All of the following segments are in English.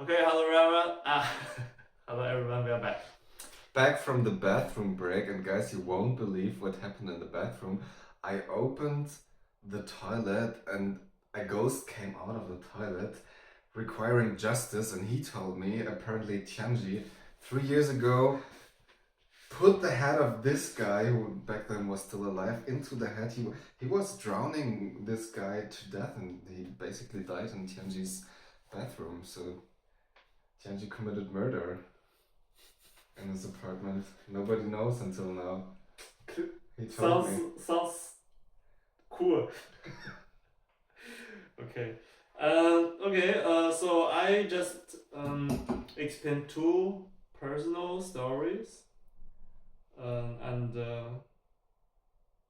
Okay, hello everyone. Hello everyone, we are back. Back from the bathroom break, and guys, you won't believe what happened in the bathroom. I opened the toilet and a ghost came out of the toilet requiring justice, and he told me, apparently Tianji, 3 years ago, put the head of this guy, who back then was still alive, into the head. He was drowning this guy to death, and he basically died in Tianji's bathroom. So Tianji committed murder in his apartment. Nobody knows until now. He told me. Sounds cool. Okay. So I just explained 2 personal stories. And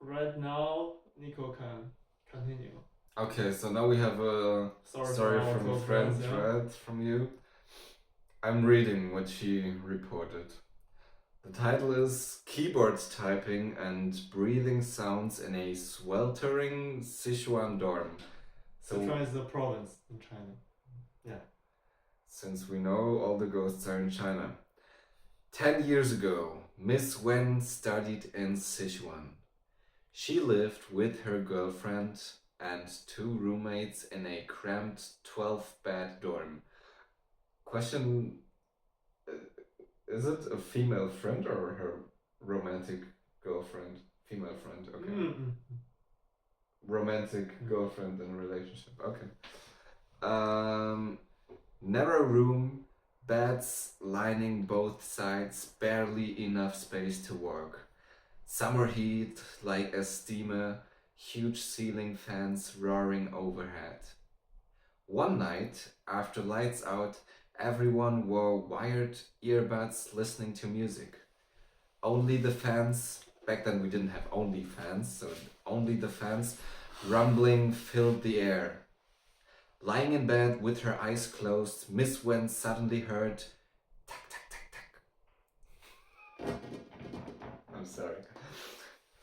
right now Nico can continue. Okay, so now we have a story from a friend thread from you. I'm reading what she reported. The title is Keyboard Typing and Breathing Sounds in a Sweltering Sichuan Dorm. Sichuan is the province in China. Yeah. Since we know all the ghosts are in China. 10 years ago, Miss Wen studied in Sichuan. She lived with her girlfriend and 2 roommates in a cramped 12-bed dorm. Question, is it a female friend or her romantic girlfriend? Female friend, okay. Mm-hmm. Romantic girlfriend in a relationship, okay. Narrow room, beds lining both sides, barely enough space to work. Summer heat like a steamer, huge ceiling fans roaring overhead. One night, after lights out, everyone wore wired earbuds listening to music. Only the fans, back then we didn't have only fans, so only the fans rumbling filled the air. Lying in bed with her eyes closed, Miss Wen suddenly heard tack, tack, tack, tack. I'm sorry,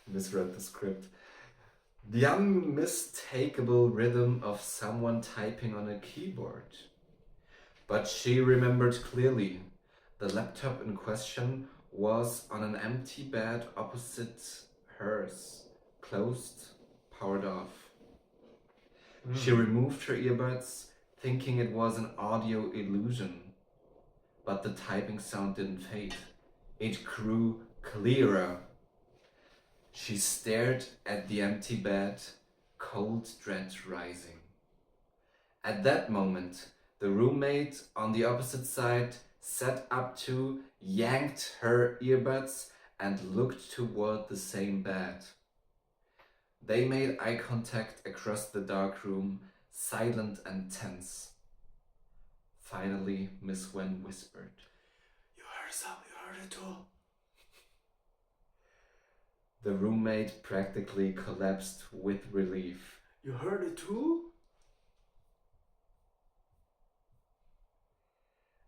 misread the script. The unmistakable rhythm of someone typing on a keyboard. But she remembered clearly. The laptop in question was on an empty bed opposite hers, closed, powered off. She removed her earbuds, thinking it was an audio illusion. But the typing sound didn't fade. It grew clearer. She stared at the empty bed, cold dread rising. At that moment, the roommate on the opposite side sat up too, yanked her earbuds, and looked toward the same bed. They made eye contact across the dark room, silent and tense. Finally, Miss Wen whispered, "You heard it too." The roommate practically collapsed with relief. "You heard it too?"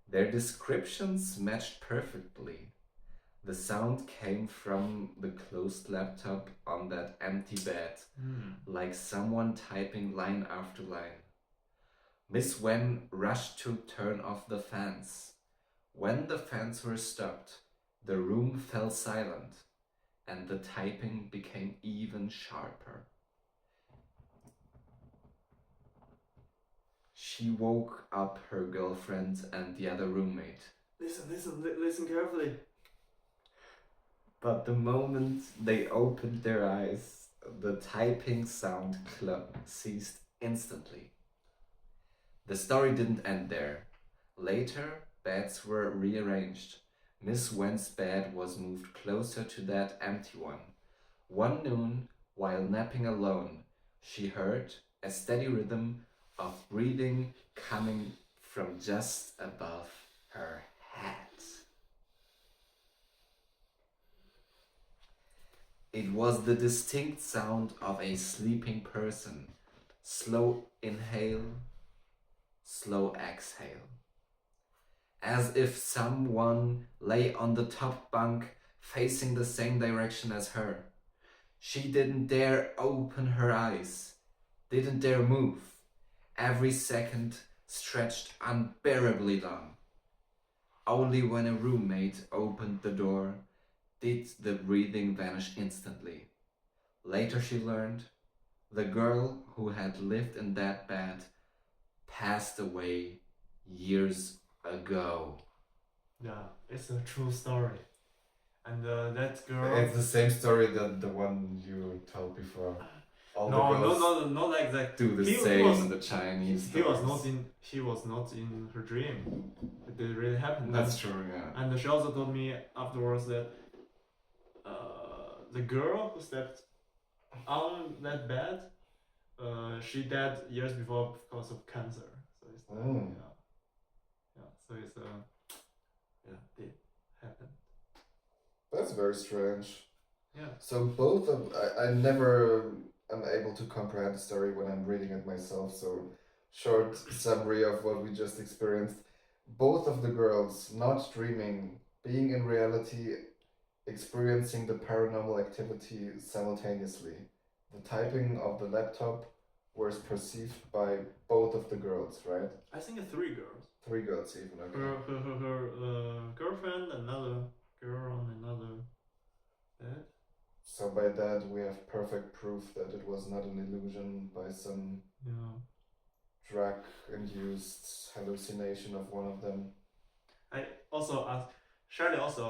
Their descriptions matched perfectly. The sound came from the closed laptop on that empty bed, like someone typing line after line. Miss Wen rushed to turn off the fans. When the fans were stopped, the room fell silent, and the typing became even sharper. She woke up her girlfriend and the other roommate. Listen carefully. But the moment they opened their eyes, the typing sound ceased instantly. The story didn't end there. Later, beds were rearranged. Miss Wen's bed was moved closer to that empty one. One noon, while napping alone, she heard a steady rhythm of breathing coming from just above her head. It was the distinct sound of a sleeping person. Slow inhale, slow exhale. As if someone lay on the top bunk facing the same direction as her. She didn't dare open her eyes, didn't dare move. Every second stretched unbearably long. Only when a roommate opened the door did the breathing vanish instantly. Later she learned the girl who had lived in that bed passed away years ago. Yeah, it's a true story. And that girl. It's the same story that the one you told before. All the girls not like that. do the same in the Chinese He was stories. not in her dream. It did really happen. That's true, yeah. And she also told me afterwards that the girl who slept on that bed, she died years before because of cancer. So it's So it's it happened. That's very strange. Yeah. So both of I never am able to comprehend the story when I'm reading it myself. So short summary of what we just experienced. Both of the girls not dreaming, being in reality, experiencing the paranormal activity simultaneously. The typing of the laptop was perceived by both of the girls, right? I think 3 girls. 3 girls even, okay. Her girlfriend, another girl on another bed. So by that we have perfect proof that it was not an illusion by some drug-induced hallucination of one of them. I also asked, Shirley also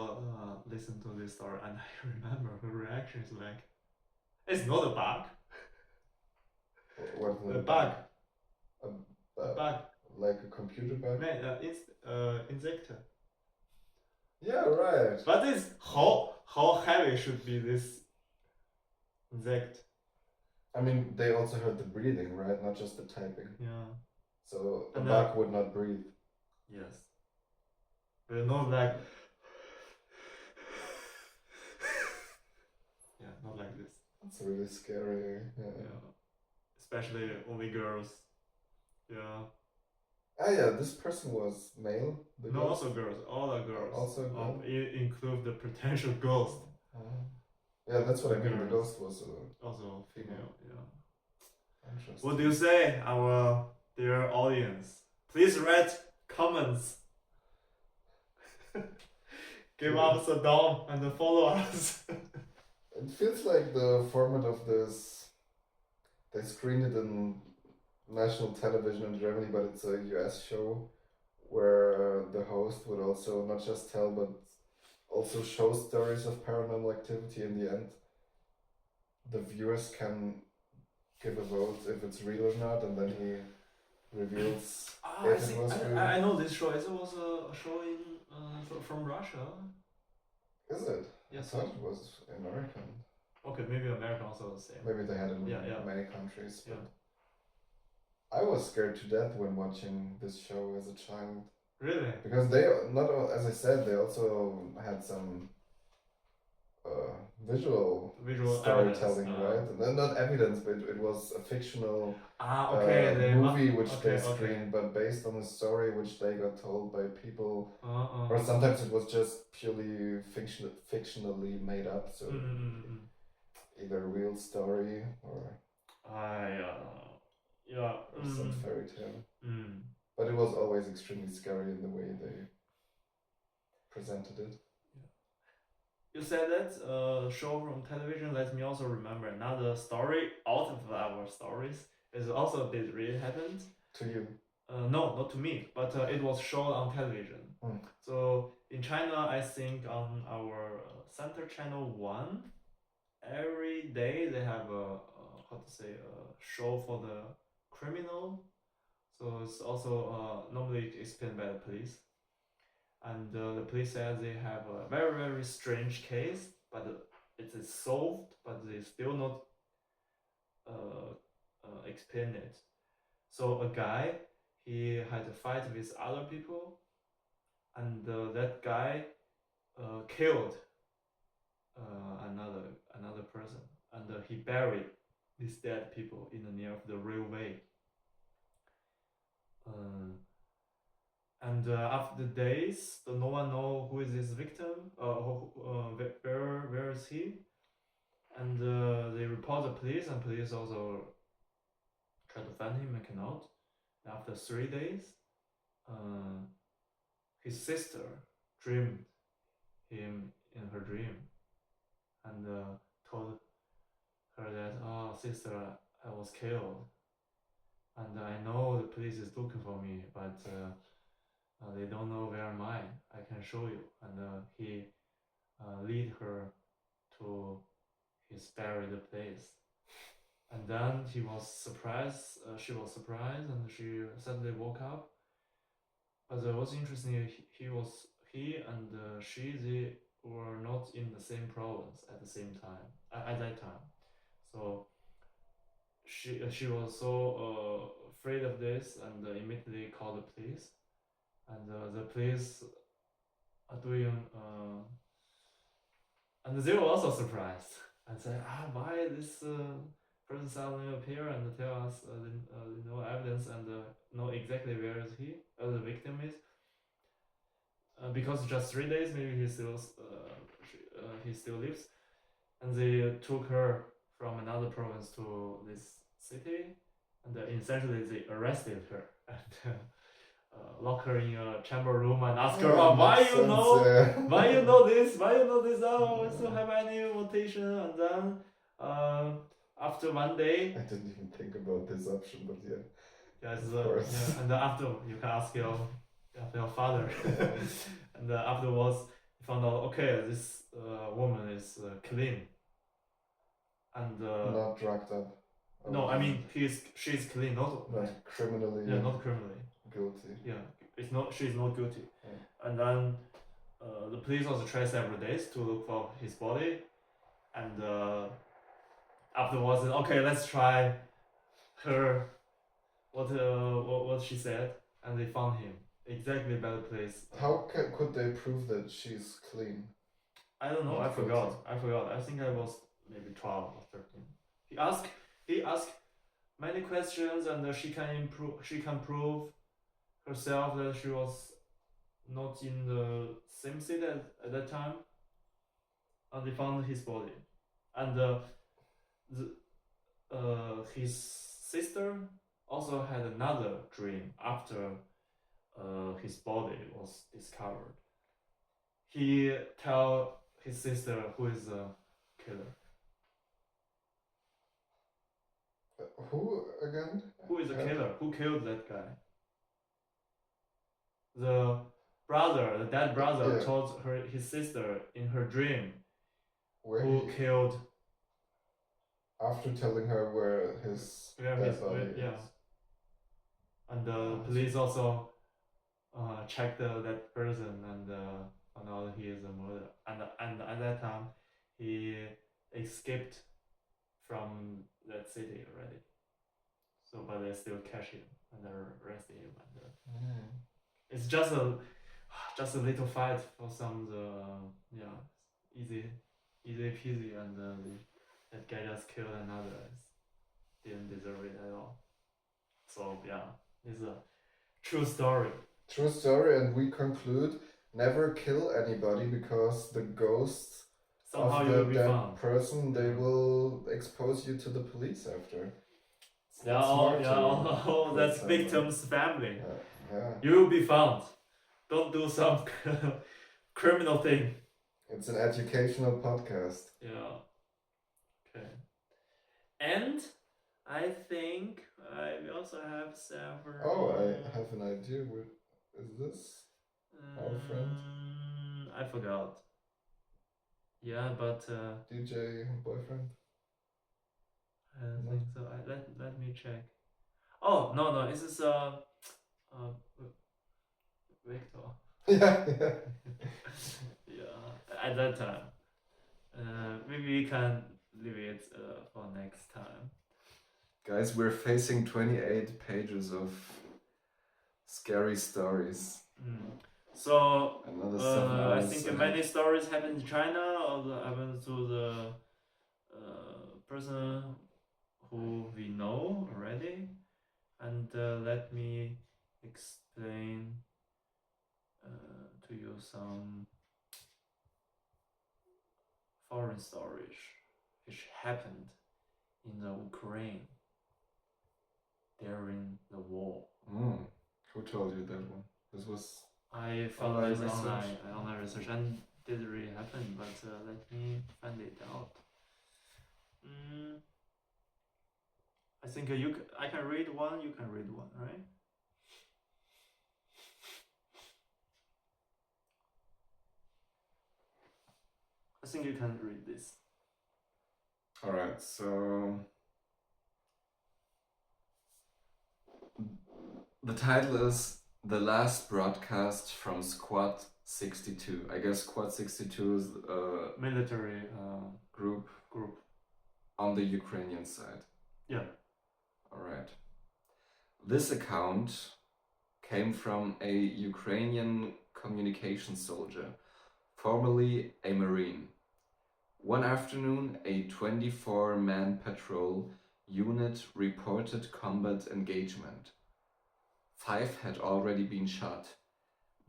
listened to this story, and I remember her reaction is like, it's not a bug. What's a bug? A bug. Like a computer bug? No, it's insector. Yeah, right. But it's how heavy should be this insect? I mean, they also heard the breathing, right? Not just the typing. Yeah. So a bug would not breathe. Yes. But not like. Yeah, not like this. It's really scary. Yeah. Especially only girls. Yeah. Ah, yeah, this person was male? No, also girls. All are girls. Also girls? Include the potential ghost. Yeah, that's what I mean. The ghost was also female. Yeah. Interesting. What do you say, our dear audience? Please write comments. Give us a thumb and follow us. It feels like the format of this. They screened it in national television in Germany, but it's a US show where the host would also not just tell but also show stories of paranormal activity. In the end, the viewers can give a vote if it's real or not, and then he reveals if it was real. I know this show. It was a show from Russia. Is it? Yes. I thought it was American. Okay, maybe American also the same. Maybe they had it in many countries. But I was scared to death when watching this show as a child. Really? Because they, not as I said, they also had some visual storytelling, right? Not evidence, but it was a fictional movie which they screened, but based on a story which they got told by people, or sometimes it was just purely fictionally made up. So either a real story or some fairy tale. But it was always extremely scary in the way they presented it. You said that show from television lets me also remember another story out of our stories. It's also did really happen. To you? No, not to me, but it was shown on television. So in China, I think on our center channel 1, every day they have a show for the criminal. So it's also normally explained by the police. And the police said they have a very, very strange case, but it is solved, but they still not explain it. So a guy, he had a fight with other people, and that guy killed another person, and he buried these dead people in the near of the railway. And after the days, no one know who is this victim, where is he, and they report the police, and police also try to find him and cannot. After 3 days, his sister dreamed him in her dream and told her that, oh, sister, I was killed. And I know the police is looking for me, but they don't know where am I. I can show you. And he lead her to his buried place. And then he was surprised. She was surprised, and she suddenly woke up. But what's interesting, he and she, they were not in the same province at the same time at that time. So she was so afraid of this and immediately called the police. And the police are doing, and they were also surprised and said, why this person suddenly appear and tell us no evidence and know exactly where is he, the victim is. Because just 3 days, maybe he still lives, and they took her from another province to this city, and essentially they arrested her and lock her in a chamber room and ask her, why you know this? Oh, I still have any mutation. And then after 1 day, I didn't even think about this option, but yeah. Yes, yeah, and after you can ask your father. And afterwards, you found out, okay, this woman is clean. And not drugged up. No, I mean she's clean, not criminally. Yeah, not criminally guilty. Yeah, she's not guilty. Yeah. And then the police also tried several days to look for his body, and afterwards, okay, let's try her. What she said, and they found him exactly by the place. How could they prove that she's clean? I don't know. I forgot. I think I was maybe 12 or 13. He asked many questions, and she can prove herself that she was not in the same city at that time. And they found his body, and his sister also had another dream after his body was discovered. He tell his sister who is the killer. Who again? Who is the killer? Who killed that guy? The dead brother, told his sister in her dream who killed. After telling her where his dead body is. And the police also checked that person and found out he is a murderer. And at that time, he escaped from that city already. So, but they still catch him and arrest him. And it's just a little fight for some easy peasy, and that guy just killed another. Didn't deserve it at all. So yeah, it's a true story. True story, and we conclude: never kill anybody, because the ghosts somehow of the dead person, they will expose you to the police after. That's victim's family. Yeah. You will be found. Don't do some criminal thing. It's an educational podcast. Yeah. Okay. And I think we also have several. Oh, I have an idea. Is this our friend? I forgot. Yeah, but DJ boyfriend. I don't think so. Let me check. Oh no! This is Victor. Yeah. Yeah. At that time, maybe we can leave it for next time. Guys, we're facing 28 pages of scary stories. So another 7 hours. I think many stories happen in China, or happen to the person who we know already, and let me explain to you some foreign stories which happened in the Ukraine during the war. told you that one? This was I found online this research. online research, and did it really happen? But let me find it out. I think I can read one. You can read one, right? I think you can read this. All right, so the title is The Last Broadcast from Squad 62. I guess Squad 62 is a military group on the Ukrainian side. Yeah. All right. This account came from a Ukrainian communication soldier, formerly a Marine. One afternoon, a 24-man patrol unit reported combat engagement. 5 had already been shot.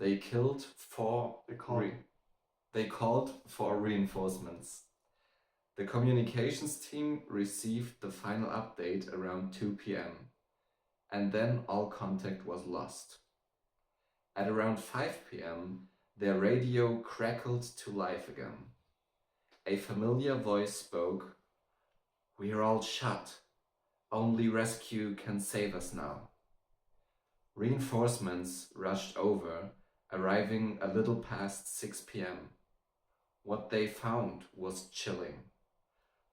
They killed 4. They called for reinforcements. The communications team received the final update around 2 p.m. and then all contact was lost. At around 5 p.m., their radio crackled to life again. A familiar voice spoke, "We are all shot. Only rescue can save us now." Reinforcements rushed over, arriving a little past 6 p.m. What they found was chilling.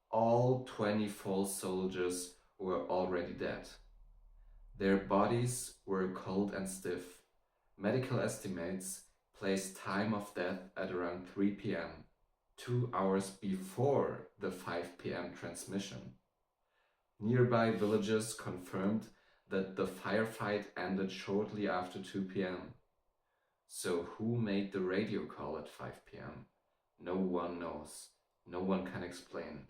All 24 soldiers were already dead. Their bodies were cold and stiff. Medical estimates placed time of death at around 3 p.m., 2 hours before the 5 p.m. transmission. Nearby villagers confirmed that the firefight ended shortly after 2 p.m. So who made the radio call at 5 p.m.? No one knows. No one can explain.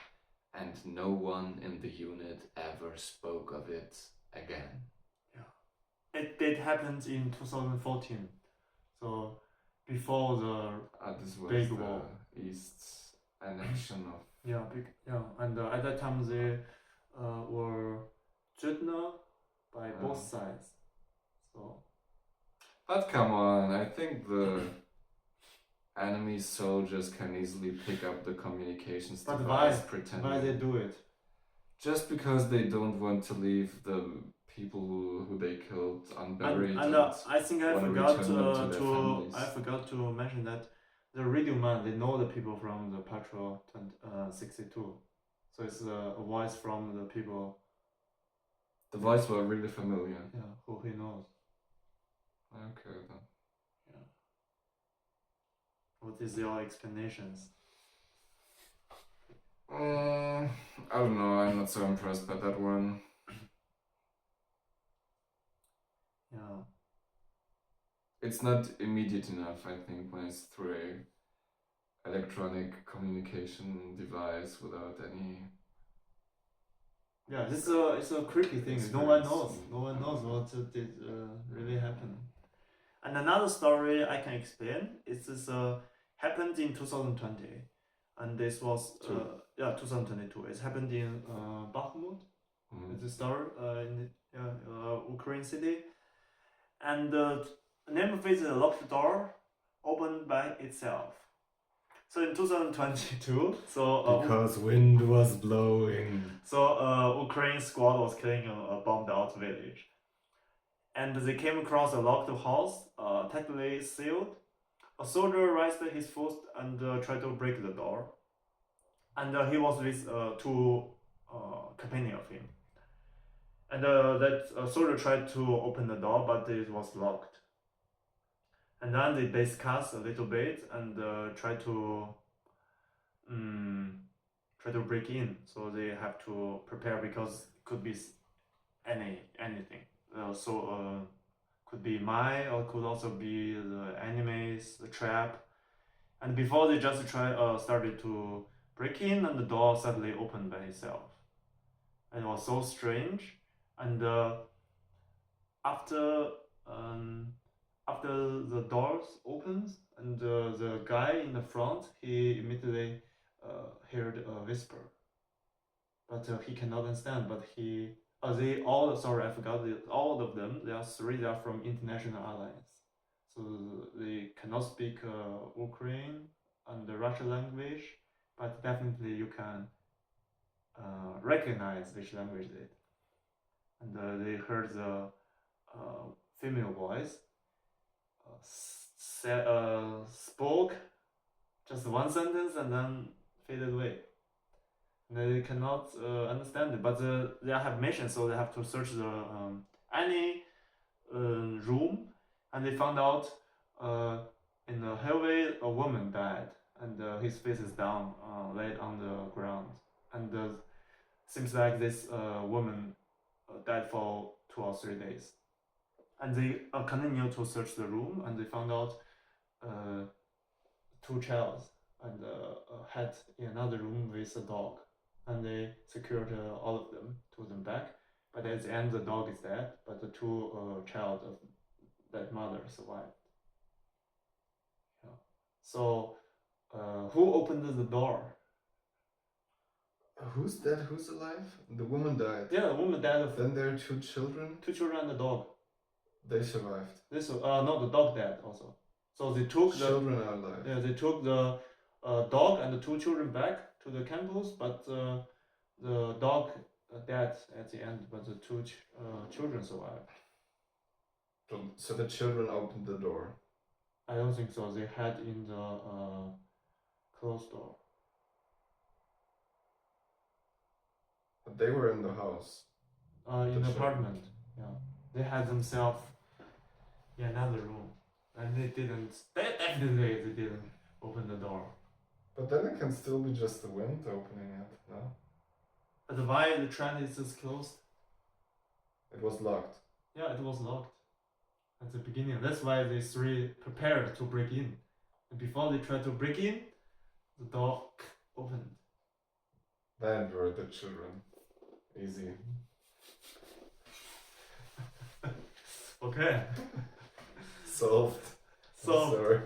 And no one in the unit ever spoke of it again. Yeah. It happened in 2014. So before the this was big the war. East annexion of... And at that time they were threatened by both sides. So. But come on, I think the enemy soldiers can easily pick up the communications device. Pretending. Why they do it? Just because they don't want to leave the people who they killed unburied. And I think I forgot to mention that the radio man, they know the people from the Patrol 62. So it's a voice from the people. The voice was really familiar. Yeah, who he knows. Okay then. Yeah. What is your explanations? I don't know, I'm not so impressed by that one. Yeah. It's not immediate enough, I think, when it's through a electronic communication device without any... Yeah, it's a creepy thing. No one knows. No one knows what did really happen. And another story I can explain is this happened in 2020, and this was 2022. It happened in Bakhmut. It's a story in Ukraine city, and the name of it is a locked door opened by itself. So in 2022, because wind was blowing. So Ukraine squad was killing a bombed out village. And they came across a locked house, tightly sealed. A soldier raised his foot and tried to break the door. And he was with 2 companions of him. And that soldier tried to open the door, but it was locked. And then they discussed a little bit and try to break in. So they have to prepare because it could be anything. Could be mine, or could also be the enemies, the trap. And before they just started to break in, and the door suddenly opened by itself. And it was so strange. And after the doors opens, and the guy in the front, he immediately heard a whisper. But he cannot understand, but he They all, sorry, I forgot, all of them, there are three, they are from international alliance. So they cannot speak Ukraine and the Russian language, but definitely you can recognize which language it is. And they heard the female voice spoke just one sentence and then faded away. They cannot understand it, but they have mission, so they have to search the any room, and they found out in the hallway a woman died, and his face is down, laid on the ground, and seems like this woman died for 2 or 3 days. And they continue to search the room, and they found out 2 childs and had in another room with a dog. And they secured all of them, took them back. But at the end, the dog is dead, but the 2 child of that mother survived. Yeah. So, who opened the door? Who's dead? Who's alive? The woman died. Yeah, the woman died. Then there are 2 children. 2 children and a dog. They survived. No, the dog died also. So they took children are alive. Yeah, they took the dog and the 2 children back to the campus, but the dog died at the end, but the 2 children survived. So the children opened the door? I don't think so. They had in the closed door. But they were in the house. In the apartment, yeah. They had themselves in another room, and they definitely didn't open the door. But then it can still be just the wind opening it, no? But why the train is just closed? It was locked. Yeah, it was locked at the beginning. That's why they 3 prepared to break in. And before they tried to break in, the door opened. Then were the children. Easy. Okay. Solved. Sorry.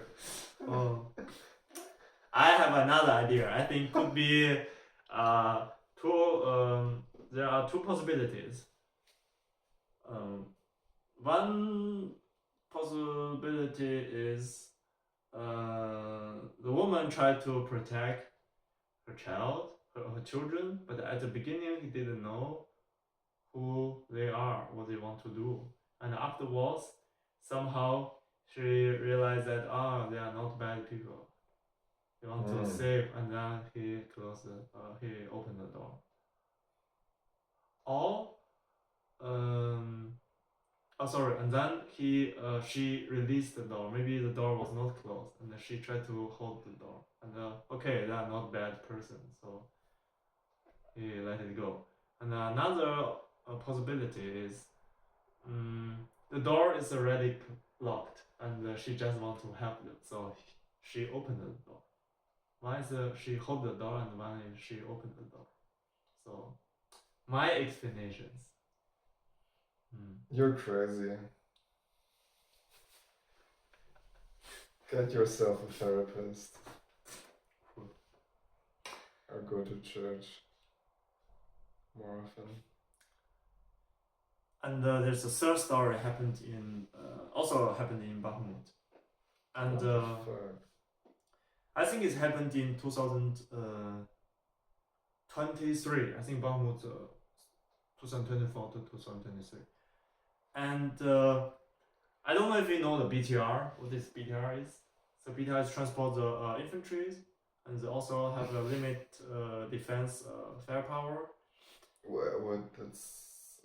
I have another idea. I think could be there are 2 possibilities. One possibility is the woman tried to protect her child, her children, but at the beginning he didn't know who they are, what they want to do. And afterwards, somehow she realized that they are not bad people. They want to save, and then he opened the door. Or and then she released the door. Maybe the door was not closed, and then she tried to hold the door. And okay, they are not bad person, so he let it go. And another possibility is the door is already locked, and she just want to help them, so she opened the door. Why is she hold the door, and why is she opened the door? So my explanations. You're crazy. Get yourself a therapist. Or go to church more often. And there's a 3rd story also happened in Bakhmut. And I think it happened in 2023. I think Bakhmut 2024 to 2023. And I don't know if you know the BTR, what this BTR is. So BTR is transport the infantry, and they also have a limit defense firepower. What that's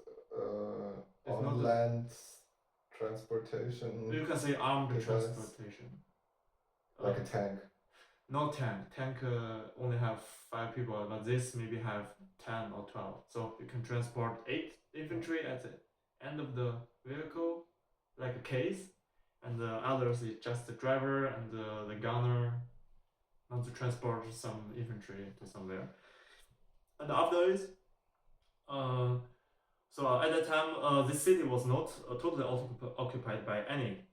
on land transportation? You can say armed transportation. Like a tank? No tank. Tank only have 5 people, but this maybe have 10 or 12. So you can transport 8 infantry at the end of the vehicle, like a case, and the others is just the driver and the gunner, not to transport some infantry to somewhere. And after this, so at that time, this city was not totally occupied by any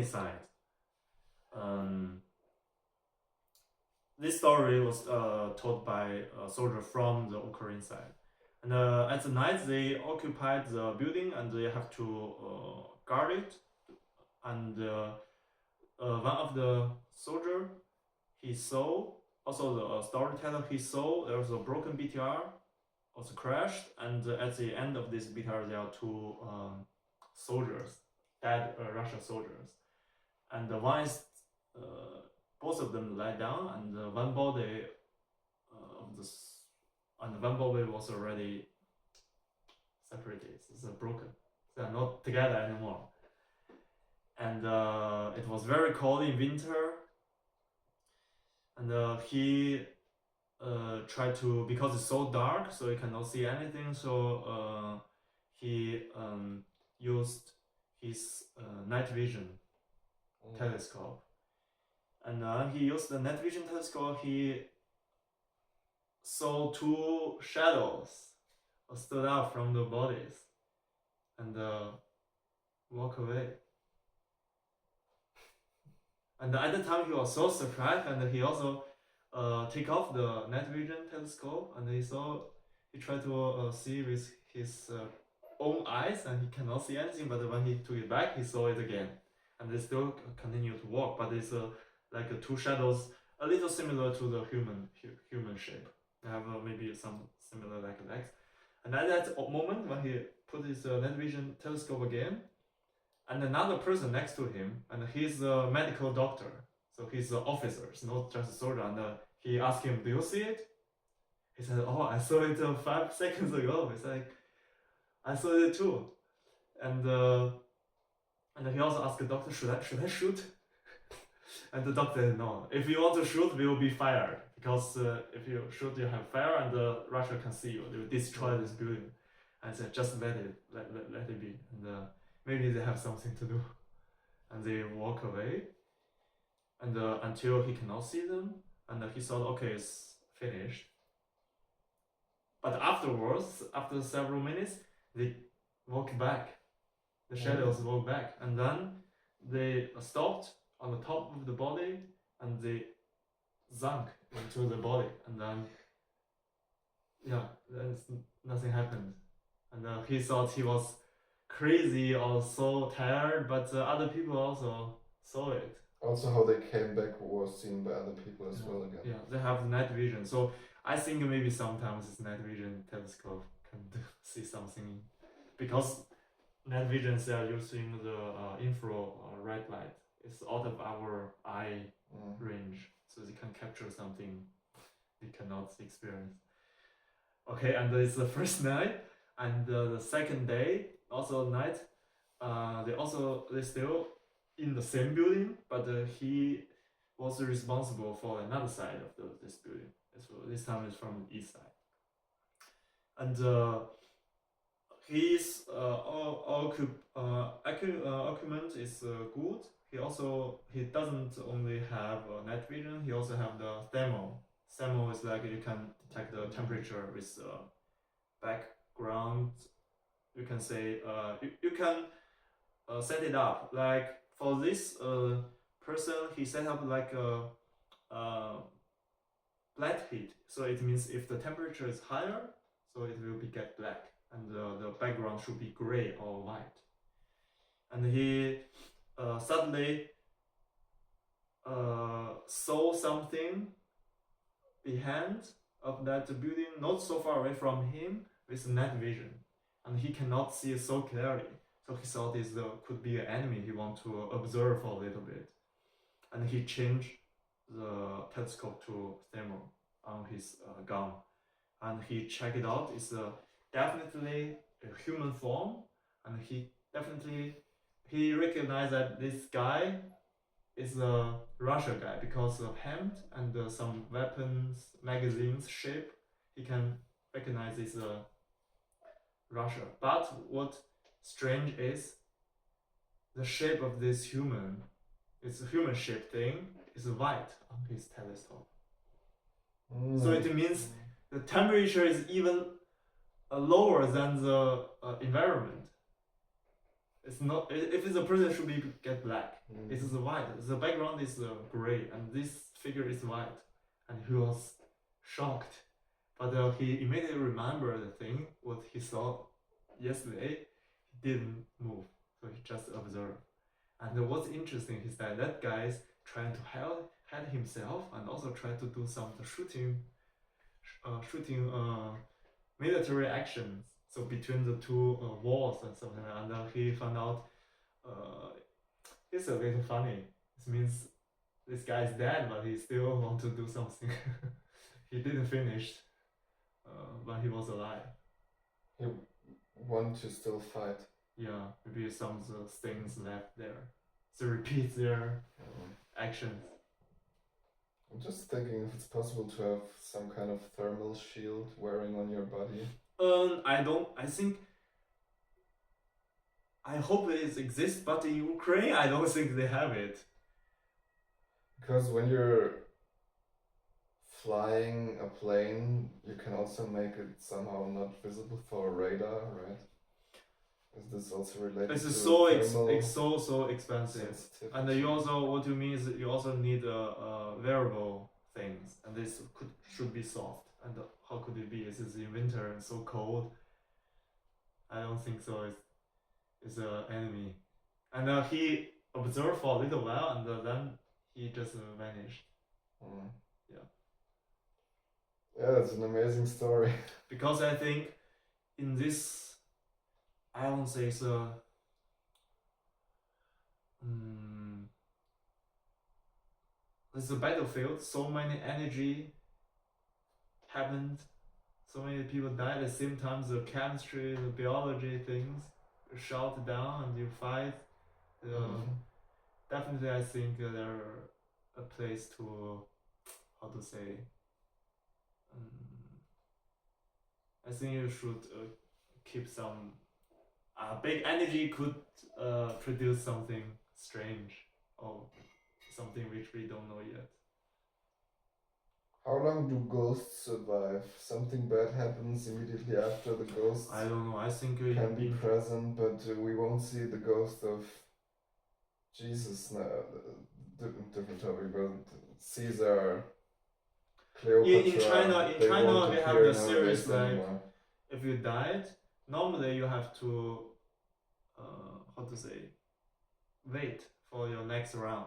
side. This story was told by a soldier from the Ukraine side. And at the night, they occupied the building and they have to guard it. And one of the soldier, he saw, also the storyteller, he saw there was a broken BTR, also crashed, and at the end of this BTR, there are two soldiers, dead Russian soldiers. And one is, both of them lie down, and one body and one body was already separated, it's broken. They are not together anymore. And it was very cold in winter. And he tried to, because it's so dark, so he cannot see anything. So he used his night vision telescope. And he used the night vision telescope. He saw two shadows stood up from the bodies and walk away. And at the time he was so surprised, and he also take off the night vision telescope, and he tried to see with his own eyes, and he cannot see anything. But when he took it back, he saw it again, and they still continue to walk. But it's like two shadows, a little similar to the human shape. They have maybe some similar like legs. And at that moment, when he put his night vision telescope again, and another person next to him, and he's a medical doctor, so he's an officer, it's not just a soldier. And he asked him, "Do you see it?" He said, "Oh, I saw it 5 seconds ago." He's like, "I saw it too." And he also asked the doctor, "Should I shoot?" And the doctor said, "No. If you want to shoot, we will be fired, because if you shoot, you have fire, and Russia can see you. They will destroy this building." And I said, "Just let it be." And maybe they have something to do. And they walk away, and until he cannot see them, and he thought, okay, it's finished. But afterwards, after several minutes, they walk back. The shadows walk back, and then they stopped on the top of the body, and they sunk into the body, and then nothing happened. And he thought he was crazy or so tired, but other people also saw it. Also, how they came back was seen by other people as well again. Yeah, they have night vision. So I think maybe sometimes this night vision telescope can see something, because night vision, they are using the infrared light. It's out of our eye range, so they can capture something we cannot experience. Okay, and it's the first night, and the second day, also night, they still in the same building, but he was responsible for another side of this building. So this time it's from the east side, and his equipment is good. He doesn't only have night vision. He also have the thermal. Thermal is like you can detect the temperature with background. You can say you can set it up. Like for this person, he set up like a black heat. So it means if the temperature is higher, so it will get black, and the background should be gray or white. And he suddenly saw something behind of that building, not so far away from him, with night vision, and he cannot see it so clearly. So he thought this could be an enemy. He want to observe for a little bit, and he changed the telescope to thermal on his gun, and he checked it out. It's definitely a human form, and he recognized that this guy is a Russia guy because of hand and some weapons, magazines shape. He can recognize this Russia. But what strange is the shape of this human. It's a human shaped thing. Is white on his telescope. So it means the temperature is even lower than the environment. It's not. If it's a person, it should get black. It is white. The background is gray, and this figure is white. And he was shocked. But he immediately remembered the thing, what he saw yesterday. He didn't move, so he just observed. And what's interesting is that that guy is trying to hide himself and also try to do some shooting military actions. So between the two walls and something, and he found out it's a little funny. This means this guy is dead, but he still want to do something. He didn't finish when he was alive. He want to still fight. Yeah, maybe some things left there. So repeat their actions. I'm just thinking if it's possible to have some kind of thermal shield wearing on your body. I hope it exists, but in Ukraine, I don't think they have it. Because when you're flying a plane, you can also make it somehow not visible for a radar, right? Is this also related It's to so expensive. And you also, what you mean is you also need wearable things, and this should be soft. And how could it be? This is in winter and so cold. I don't think so. It's an enemy. And he observed for a little while, and then he just vanished. Yeah, it's an amazing story. Because I think in this, I don't say it's it's a battlefield. So many energy happened. So many people died at the same time. The chemistry, the biology things shut down, and you fight. Definitely, I think they're a place to, how to say. I think you should keep some. Big energy could produce something strange or something which we don't know yet. How long do ghosts survive? Something bad happens immediately after the ghost. I don't know. I think can be present, but we won't see the ghost of Jesus. Different topic, but Caesar, Cleopatra. In China, we have the series like if you died, normally you have to wait for your next round.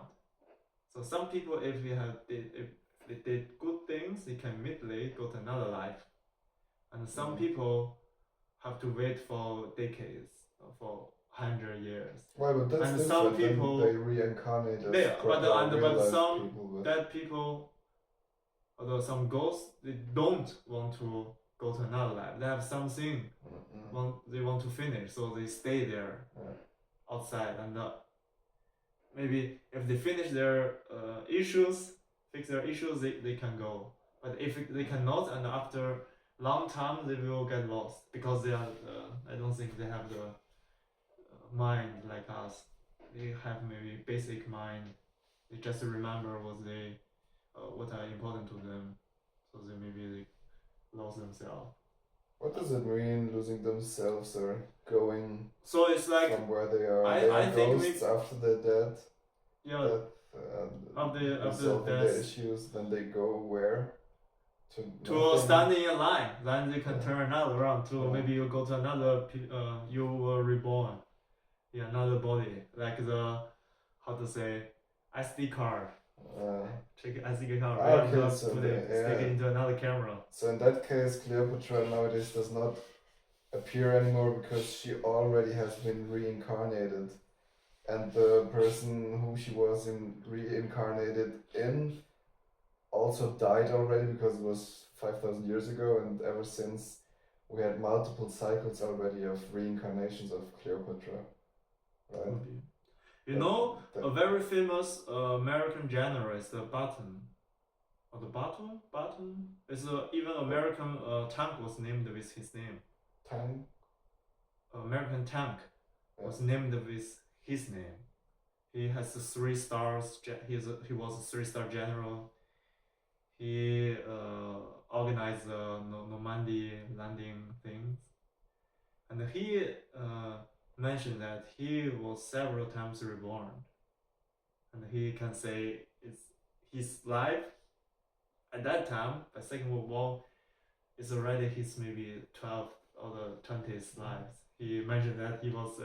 So some people, if they did good things, they can immediately go to another life, and some people have to wait for decades, for 100 years. Well, but that's and different. Some people they reincarnate as but some dead people, although some ghosts, they don't want to go to another life. They have something they want to finish, so they stay there outside, and maybe if they finish their fix their issues, they can go. But if they cannot, and after long time, they will get lost because they are. I don't think they have the mind like us. They have maybe basic mind. They just remember what are important to them, so they lost themselves. What does it mean, losing themselves or going? So it's like from where they are. I think ghosts after they're dead. Yeah. After their issues, then they go where? To standing in line. Then they can turn another round. Maybe you go to another. You were reborn in another body, like the SD card. Check SD card. Stick it into another camera. So in that case, Cleopatra nowadays does not appear anymore because she already has been reincarnated, and the person who she was reincarnated in also died already because it was 5,000 years ago, and ever since we had multiple cycles already of reincarnations of Cleopatra, right? You know, a very famous American general is the Button. Or the Button? It's even American tank was named with his name. Tank? American tank was named with his name. He has 3 stars. He was a 3-star general. He organized the Normandy landing things, and he mentioned that he was several times reborn, and he can say it's his life at that time, by Second World War, it's already his maybe 12th or the 20th lives. He mentioned that he was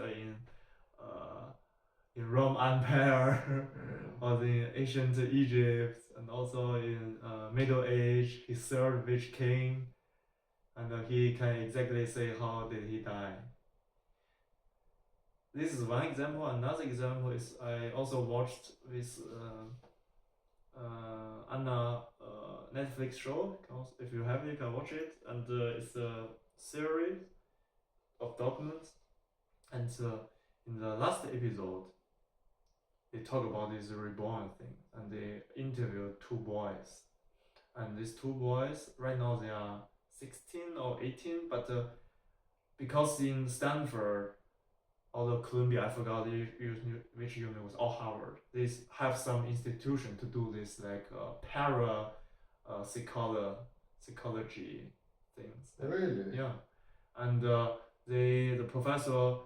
in Rome Empire, or in ancient Egypt, and also in Middle Age. He served which king, and he can exactly say how did he die. This is one example. Another example is I also watched this Anna Netflix show. If you have it, you can watch it. And it's a series of documents. And in the last episode, they talk about this reborn thing, and they interviewed 2 boys. And these 2 boys, right now they are 16 or 18, but because in Stanford or the Columbia, I forgot which unit was, or Harvard, they have some institution to do this like psychology things. Really? Yeah, and the professor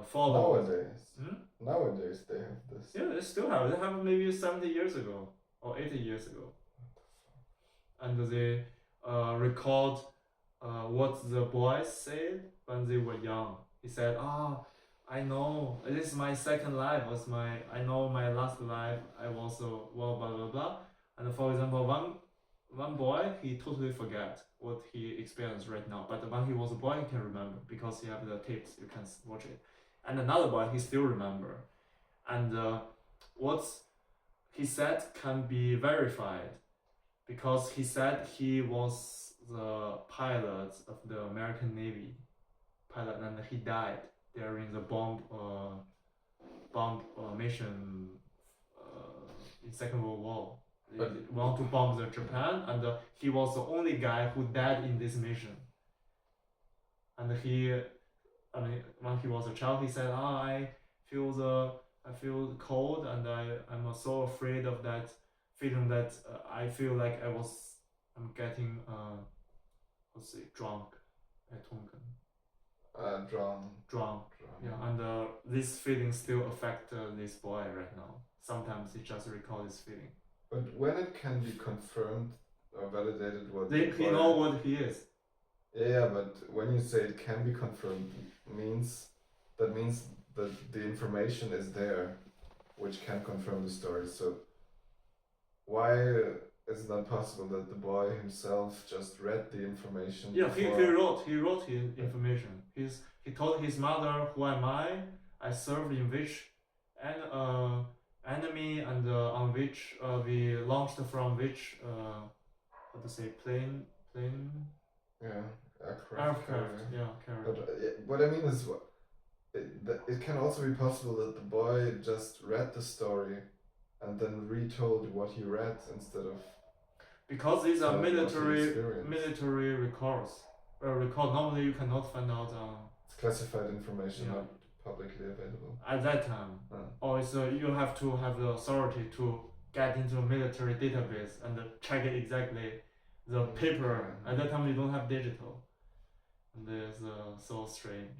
followed. Nowadays they have this. Yeah, they still have. They have maybe 70 years ago or 80 years ago. And they record what the boys said when they were young. He said, I know, this is my second life, I know my last life, I was blah blah blah. And for example, one boy, he totally forget what he experienced right now. But when he was a boy, he can remember because he have the tapes, you can watch it. And another boy, he still remember. And what he said can be verified because he said he was the pilot of the American Navy pilot, and he died during the bomb mission in Second World War. They want to bomb the Japan, and he was the only guy who died in this mission. And when he was a child, he said, I feel cold, and I'm so afraid of that feeling that I feel like I'm getting drunk. Drunk. Yeah, and this feeling still affect this boy right now. Sometimes he just recall this feeling. But when it can be confirmed or validated, he know what he is. Yeah, but when you say it can be confirmed, that means that the information is there, which can confirm the story. So why is it not possible that the boy himself just read the information? Yeah, he wrote his information. He told his mother, who am I? I served in which enemy, and on which we launched from which plane. Yeah, aircraft. Yeah, carrier. But what I mean is, it can also be possible that the boy just read the story and then retold what he read instead of. Because these are military records. Normally you cannot find out. It's classified information, not publicly available. At that time, or you have to have the authority to get into a military database and check it exactly. The paper at that time you don't have digital, and it's so strange.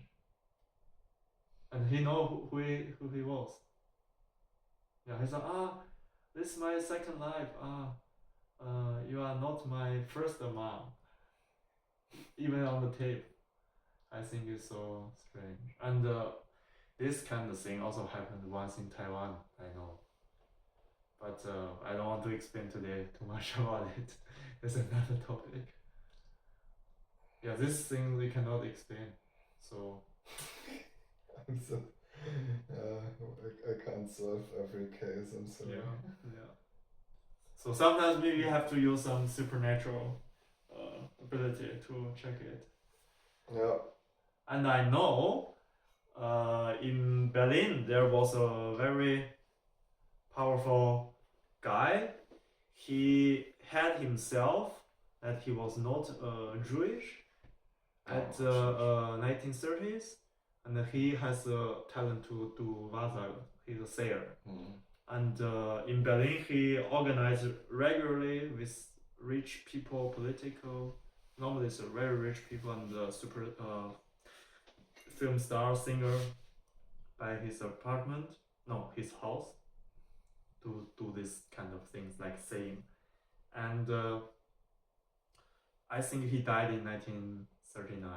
And he know who he was. Yeah, he said, this is my second life. You are not my first mom. Even on the tape, I think it's so strange. And this kind of thing also happened once in Taiwan, I know. But I don't want to explain today too much about it. It's another topic. Yeah, this thing we cannot explain. So. I can't solve every case, I'm sorry. Yeah. So sometimes maybe you have to use some supernatural ability to check it. Yeah. And I know in Berlin there was a very powerful guy. He had himself that he was not Jewish at 1930s, and he has a talent to do Wahrsager. He's a sayer. And in Berlin he organized regularly with rich people, normally it's very rich people, and super film star, singer, by his his house, to do this kind of things like saying. And I think he died in 1939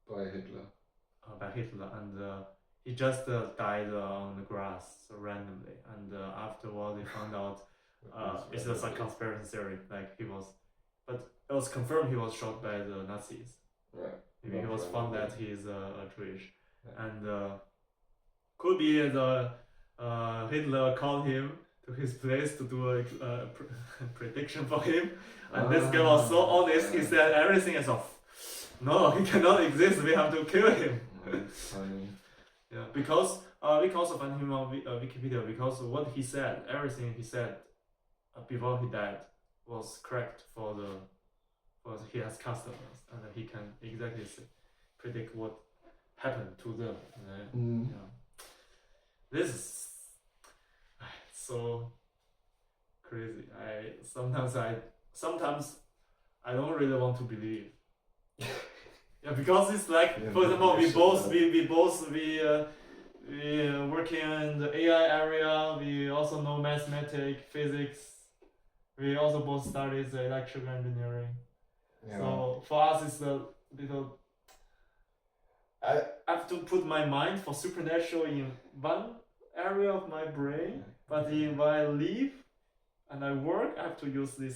By Hitler. by Hitler, and he just died on the grass randomly. And afterward, they found out it's just a conspiracy theory. Like he was, but it was confirmed he was shot by the Nazis. Right. Maybe he was found that he is Jewish, Yeah. and could be the Hitler called him to his place to do a prediction for him, and this guy was so honest. He said everything is off. No, he cannot exist. We have to kill him. Funny. Yeah, because we can also find him on Wikipedia, because what he said, everything he said before he died was correct for he has customers, and he can exactly predict what happened to them. Yeah. This is so crazy. Sometimes I don't really want to believe. Yeah, because it's like, for example, we working in the AI area. We also know mathematics, physics. We also both studied the electrical engineering. Yeah. So for us, it's a little. I have to put my mind for supernatural in one area of my brain, but when I live and I work, I have to use the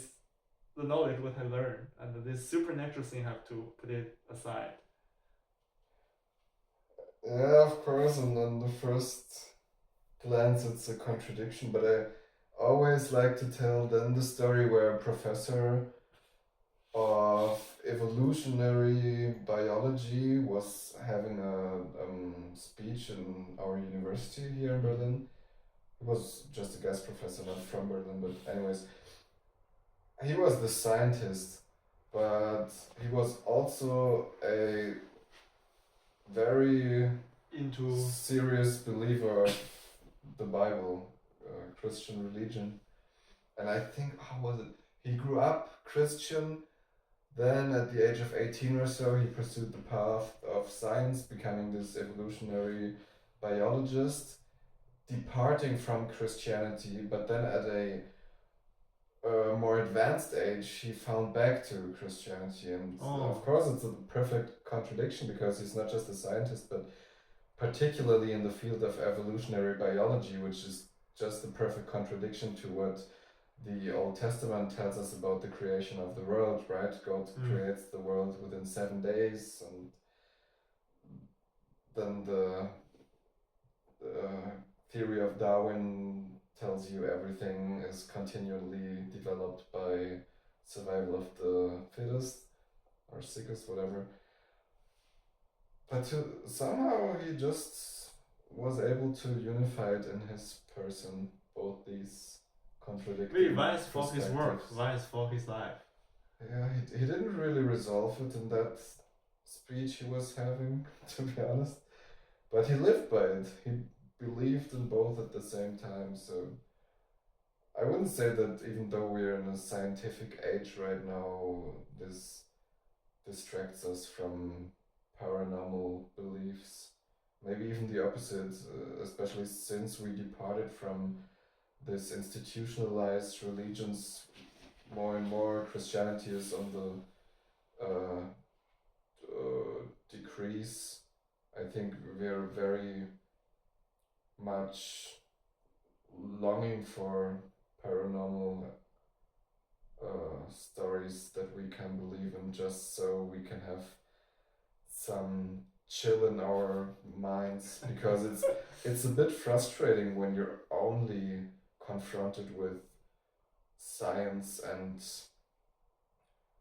knowledge what I learned, and this supernatural thing I have to put it aside. Yeah, of course, and on the first glance it's a contradiction, but I always like to tell then the story where a professor of evolutionary biology was having a speech in our university here in Berlin. He was just a guest professor, not from Berlin, but anyways, he was the scientist, but he was also a very serious believer of the Bible, Christian religion. And I think, how was it? He grew up Christian, then at the age of 18 or so, he pursued the path of science, becoming this evolutionary biologist, departing from Christianity, but then at a more advanced age, he found back to Christianity. And of course, it's a perfect contradiction, because he's not just a scientist, but particularly in the field of evolutionary biology, which is just the perfect contradiction to what the Old Testament tells us about the creation of the world, right? God creates the world within 7 days, and then the theory of Darwin tells you everything is continually developed by survival of the fittest, or sickest, whatever. But somehow he just was able to unify it in his person, both these contradicting Vice for his work, vice for his life. Yeah, he didn't really resolve it in that speech he was having, to be honest. But he lived by it. He believed in both at the same time. So I wouldn't say that even though we're in a scientific age right now, this distracts us from paranormal beliefs. Maybe even the opposite, especially since we departed from this institutionalized religions more and more. Christianity is on the decrease. I think we're very much longing for paranormal stories that we can believe in, just so we can have some chill in our minds, because it's a bit frustrating when you're only confronted with science and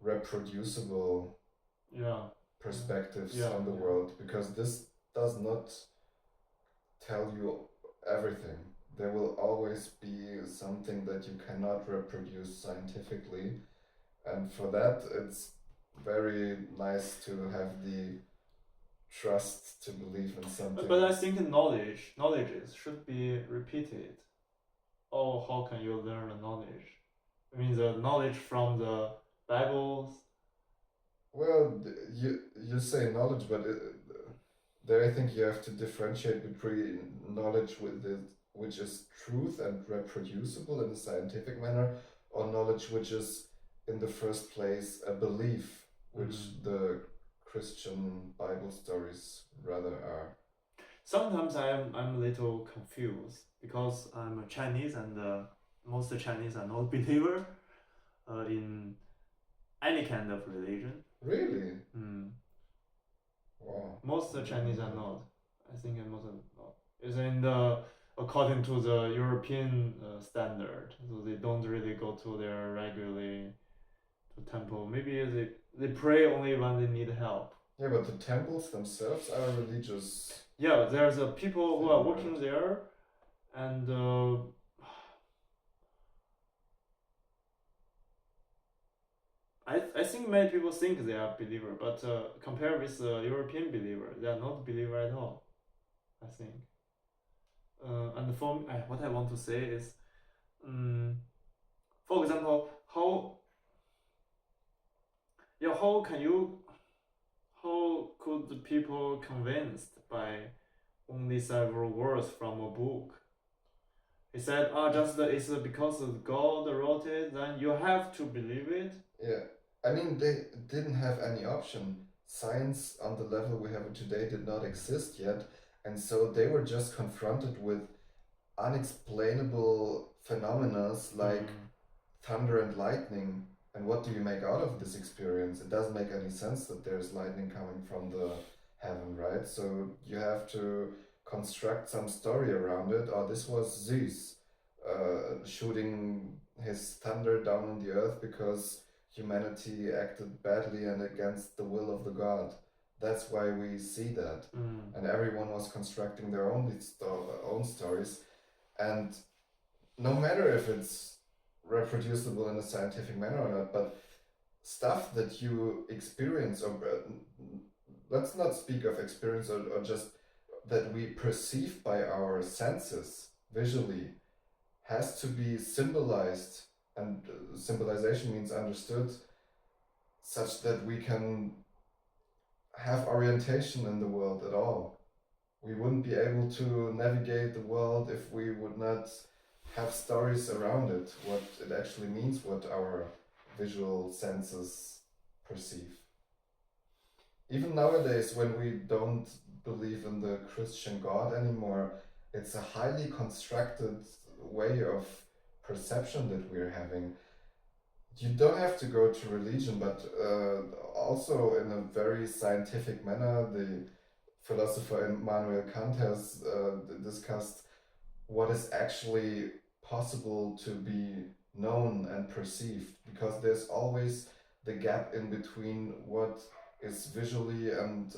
reproducible perspectives on the world, because this does not tell you everything. There will always be something that you cannot reproduce scientifically, and for that it's very nice to have the trust to believe in something. But I think knowledges should be repeated. Or how can you learn the knowledge? I mean, the knowledge from the Bible. Well, you say knowledge, but there I think you have to differentiate between knowledge which is truth and reproducible in a scientific manner, or knowledge which is in the first place a belief, which the Christian Bible stories rather are. Sometimes I'm a little confused because I'm a Chinese and most Chinese are not believer in any kind of religion. Really? Mm. Wow. Most Chinese are not. I think most are not. It's in according to the European standard, so they don't really go to their regularly to temple. Maybe they pray only when they need help. Yeah, but the temples themselves are religious. Yeah, there's people who are working there, and I think many people think they are believer, but compared with European believer, they are not believer at all. I think. And for me, what I want to say is, for example, how could the people convinced by only several words from a book? He said, it's because God wrote it, then you have to believe it. Yeah, I mean, they didn't have any option. Science on the level we have it today did not exist yet, and so they were just confronted with unexplainable phenomena like thunder and lightning. And what do you make out of this experience? It doesn't make any sense that there's lightning coming from the heaven, right? So you have to construct some story around it. Or this was Zeus shooting his thunder down on the earth because humanity acted badly and against the will of the god. That's why we see that. And everyone was constructing their own stories. And no matter if it's reproducible in a scientific manner or not, but stuff that you experience, or let's not speak of experience, or just that we perceive by our senses visually, has to be symbolized, and symbolization means understood, such that we can have orientation in the world at all. We wouldn't be able to navigate the world if we would not have stories around it, what it actually means, what our visual senses perceive. Even nowadays, when we don't believe in the Christian God anymore, it's a highly constructed way of perception that we're having. You don't have to go to religion, but also in a very scientific manner. The philosopher Immanuel Kant has discussed what is actually possible to be known and perceived, because there's always the gap in between what is visually and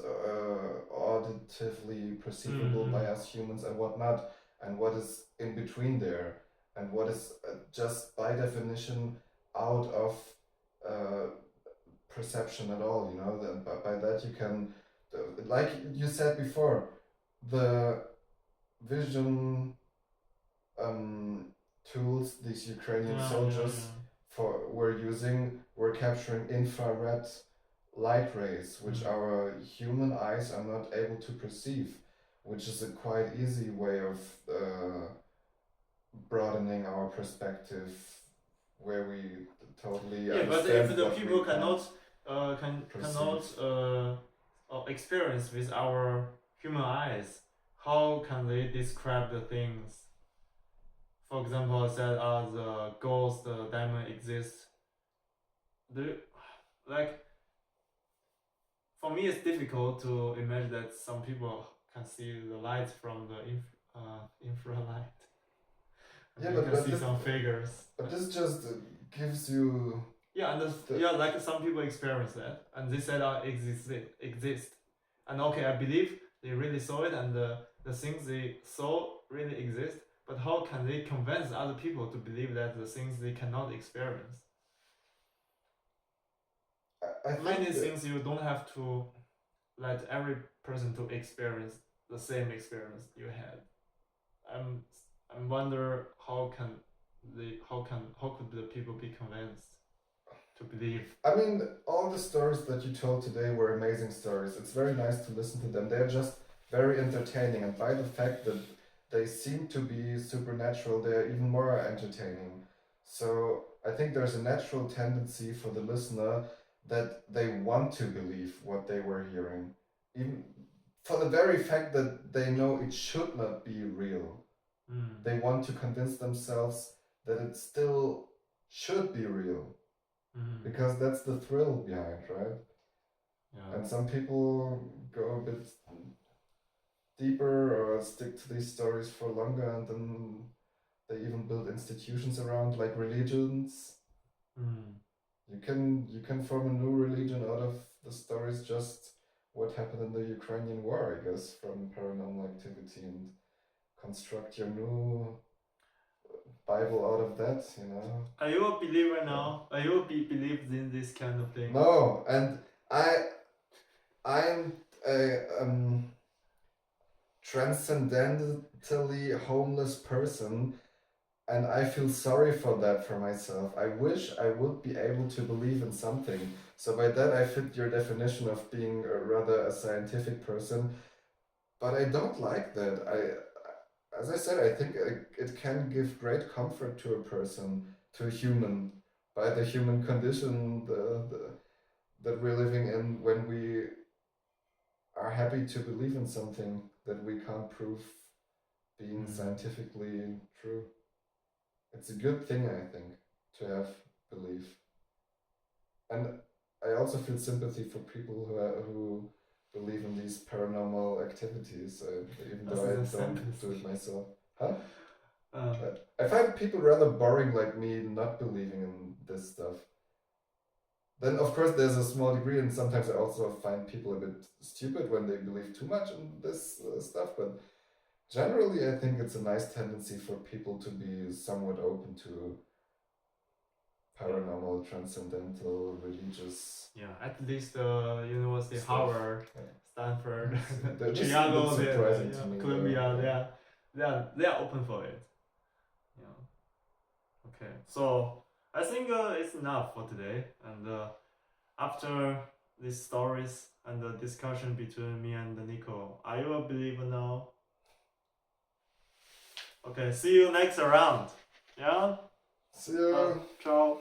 auditively perceivable by us humans and what not, and what is in between there, and what is just by definition out of perception at all, you know. By that you can, like you said before, the vision tools these Ukrainian soldiers were capturing infrared light rays, which our human eyes are not able to perceive, which is a quite easy way of broadening our perspective, where we totally understand. But if the people cannot experience with our human eyes, how can they describe the things? For example, said the ghost, the diamond exists. For me, it's difficult to imagine that some people can see the light from the infrared. Yeah, you can see some figures. But this just gives you. Yeah, and like some people experience that, and they said exist, and okay, I believe they really saw it, and the things they saw really exist. But how can they convince other people to believe that the things they cannot experience? I think many things you don't have to let every person to experience the same experience you had. I wonder how could the people be convinced to believe? I mean, all the stories that you told today were amazing stories. It's very nice to listen to them. They're just very entertaining, and by the fact that they seem to be supernatural, they're even more entertaining. So I think there's a natural tendency for the listener that they want to believe what they were hearing, even for the very fact that they know it should not be real. They want to convince themselves that it still should be real, because that's the thrill behind, right? Yeah. And some people go a bit deeper or stick to these stories for longer, and then they even build institutions around, like religions. You can form a new religion out of the stories, just what happened in the Ukrainian war, I guess, from paranormal activity, and construct your new Bible out of that, you know. Are you a believer now? Are you believes in this kind of thing? No, and I'm a transcendentally homeless person, and I feel sorry for that for myself. I wish I would be able to believe in something. So by that I fit your definition of being rather a scientific person, but I don't like that. As I said, I think it can give great comfort to a person, to a human, by the human condition that we're living in, when we are happy to believe in something that we can't prove being scientifically true. It's a good thing, I think, to have belief. And I also feel sympathy for people who believe in these paranormal activities, even though I don't do it myself. Huh? I find people rather boring like me not believing in this stuff. Then, of course, there's a small degree, and sometimes I also find people a bit stupid when they believe too much in this stuff, but generally I think it's a nice tendency for people to be somewhat open to paranormal, transcendental, religious. Yeah, at least University Stuff. Harvard, Stanford, This is a Chicago, bit surprising to me, Columbia, they are open for it. Yeah. Okay, so I think it's enough for today. And after these stories and the discussion between me and Nico, are you a believer now? Okay, see you next round. Yeah? See you. Ciao.